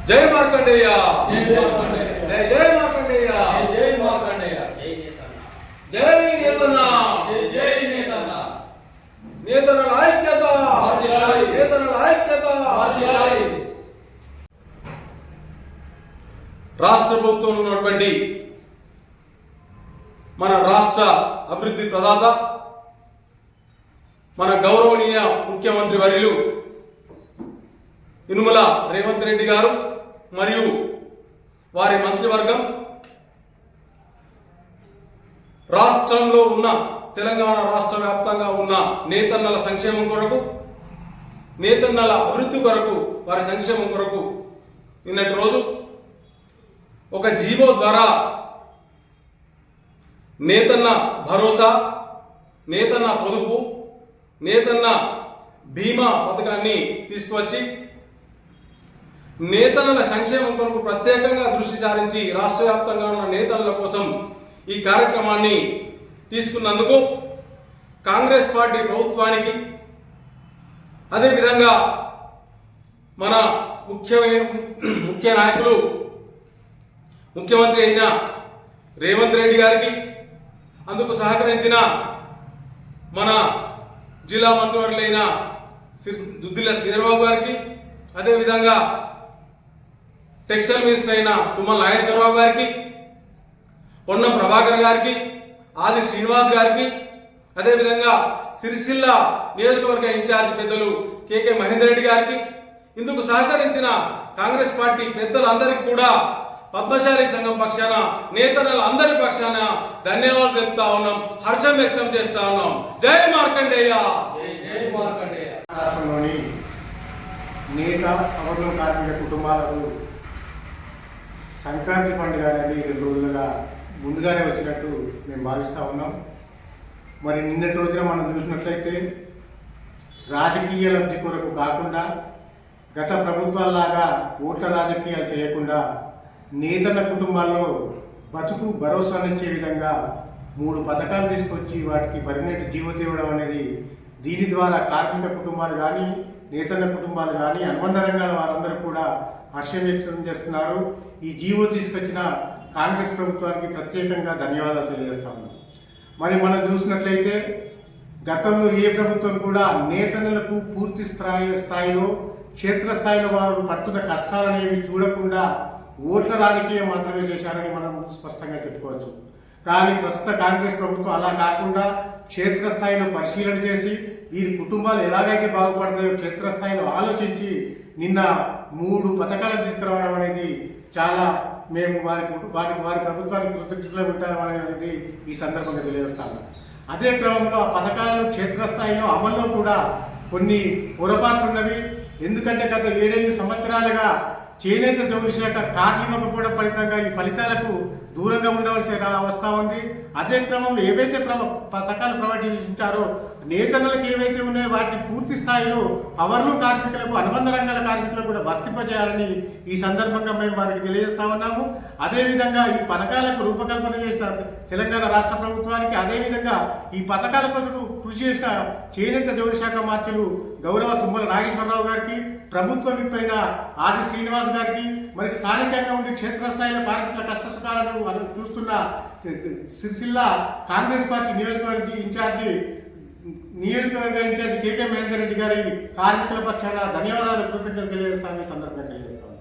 జై మార్కండేయ, జై మార్కండేయ, జై జై మార్కండేయ, జై మార్కండేయ, జై నేతన్న, జై జై నేతన్న, నేతన్నల ఐక్యత, వర్ధిల్లాలి, నేతన్నల ఐక్యత, వర్ధిల్లాలి. రాష్ట్ర ప్రభుత్వంలో ఉన్నటువంటి మన రాష్ట్ర అభివృద్ధి ప్రదాత, మన గౌరవనీయ ముఖ్యమంత్రి వర్యులు యనుమల రేవంత్ రెడ్డి గారు మరియు వారి మంత్రివర్గం రాష్ట్రంలో ఉన్న తెలంగాణ రాష్ట్ర వ్యాప్తంగా ఉన్న నేతన్నల సంక్షేమం కొరకు, నేతన్నల అభివృద్ధి కొరకు, వారి సంక్షేమం కొరకు నిన్నటి రోజు ఒక జీవో ద్వారా నేతన్న భరోసా, నేతన్న పొదుపు, నేతన్న బీమా పథకాన్ని తీసుకువచ్చి నేతన్నల సంక్షేమం కొరకు ప్రత్యేకంగా దృష్టి సారించి రాష్ట్ర వ్యాప్తంగా ఉన్న నేతన్నల కోసం ఈ కార్యక్రమాన్ని తీసుకున్నందుకు కాంగ్రెస్ పార్టీ ప్రభుత్వానికి, అదేవిధంగా మన ముఖ్య నాయకులు ముఖ్యమంత్రి అయిన రేవంత్ రెడ్డి గారికి, అందుకు సహకరించిన మన జిల్లా మంత్రివర్యులైన దుద్దిల్ల శ్రీధరబాబు గారికి, అదేవిధంగా టెక్స్టైల్ మినిస్టర్ అయిన తుమ్మల నాగేశ్వరరావు గారికి, పొన్నం ప్రభాకర్ గారికి, ఆది శ్రీనివాస్ గారికి, అదేవిధంగా సిరిసిల్ల నియోజకవర్గ ఇన్ఛార్జ్ పెద్దలు కేకే మహేందర్ రెడ్డి గారికి, ఇందుకు సహకరించిన కాంగ్రెస్ పార్టీ పెద్దలందరికీ కూడా పద్మశాలి సంఘం పక్షాన, నేతన్నల అందరి పక్షాన ధన్యవాదాలు తెలుపుతా ఉన్నాం, హర్షం వ్యక్తం చేస్తా ఉన్నాం. జై మార్కండేయ, జై జై మార్కండేయ. రాష్ట్రంలోని నేత అమరుల కార్మిక కుటుంబాలకు సంక్రాంతి పండుగ అనేది 2 రోజులుగా ముందుగానే వచ్చినట్టు మేము భావిస్తూ ఉన్నాం. మరి నిన్నటి రోజున మనం చూసినట్లయితే రాజకీయ లబ్ధి కొరకు కాకుండా, గత ప్రభుత్వాల్లాగా ఓట్ల రాజకీయాలు చేయకుండా నేతల కుటుంబాల్లో బతుకు భరోసానిచ్చే విధంగా 3 పథకాలు తీసుకొచ్చి వాటికి పర్మనెంట్ జీవో ఇవ్వడం అనేది, దీని ద్వారా కార్మిక కుటుంబాలు కానీ, నేతల కుటుంబాలు కానీ, అనుబంధ రంగాల వారందరూ కూడా హర్షం వ్యక్తం చేస్తున్నారు. ఈ జీవో తీసుకొచ్చిన కాంగ్రెస్ ప్రభుత్వానికి ప్రత్యేకంగా ధన్యవాదాలు తెలియజేస్తాము. మరి మనం చూసినట్లయితే గతంలో ఏ ప్రభుత్వం కూడా నేతలకు పూర్తి స్థాయిలో క్షేత్రస్థాయిలో వారు పడుతున్న కష్టాలనేవి చూడకుండా ఓట్ల రాజకీయం మాత్రమే చేశారని మనం స్పష్టంగా చెప్పుకోవచ్చు. కానీ ప్రస్తుత కాంగ్రెస్ ప్రభుత్వం అలా కాకుండా క్షేత్రస్థాయిలో పరిశీలన చేసి వీరి కుటుంబాలు ఎలాగైతే బాగుపడతాయో క్షేత్రస్థాయిలో ఆలోచించి నిన్న 3 పథకాలను తీసుకురావడం అనేది చాలా మేము వారి ప్రభుత్వానికి కృతజ్ఞతలు ఉంటామనేది ఈ సందర్భంగా తెలియజేస్తాము. అదే క్రమంలో ఆ పథకాలను క్షేత్రస్థాయిలో అమల్లో కూడా కొన్ని పొరపాట్లు ఉన్నవి. ఎందుకంటే గత 7-8 సంవత్సరాలుగా చేనేత జౌళి శాఖ కార్డులు ఇవ్వకపోవడం ఫలితంగా ఈ ఫలితాలకు దూరంగా ఉండవలసి వస్తూ ఉంది. అదే క్రమంలో ఏవైతే పథకాలు ప్రవేశించారో నేతలకు ఏవైతే ఉన్నాయో వాటిని పూర్తి స్థాయిలో పవర్లు కార్మికులకు, అనుబంధ రంగాల కార్మికులకు కూడా వర్తింపజేయాలని ఈ సందర్భంగా మేము వారికి తెలియజేస్తా ఉన్నాము. అదేవిధంగా ఈ పథకాలకు రూపకల్పన చేసిన తెలంగాణ రాష్ట్ర ప్రభుత్వానికి, అదేవిధంగా ఈ పథకాల కోసం కృషి చేసిన చేనేత జౌళి శాఖ మార్చులు గౌరవ తుమ్మల నాగేశ్వరరావు గారికి, ప్రభుత్వ విప్పైన ఆది శ్రీనివాస్ గారికి, మరి స్థానికంగా ఉండి క్షేత్రస్థాయిలో కార్మికుల కష్టసుఖాలను చూస్తున్న సిరిసిల్ల కాంగ్రెస్ పార్టీ నియోజకవర్గ ఇన్ఛార్జి కేకే మహేందర్ రెడ్డి గారి కార్మికుల పక్షాన ధన్యవాదాలు, కృతజ్ఞతలు తెలియజేస్తామని సందర్భంగా తెలియజేస్తాం.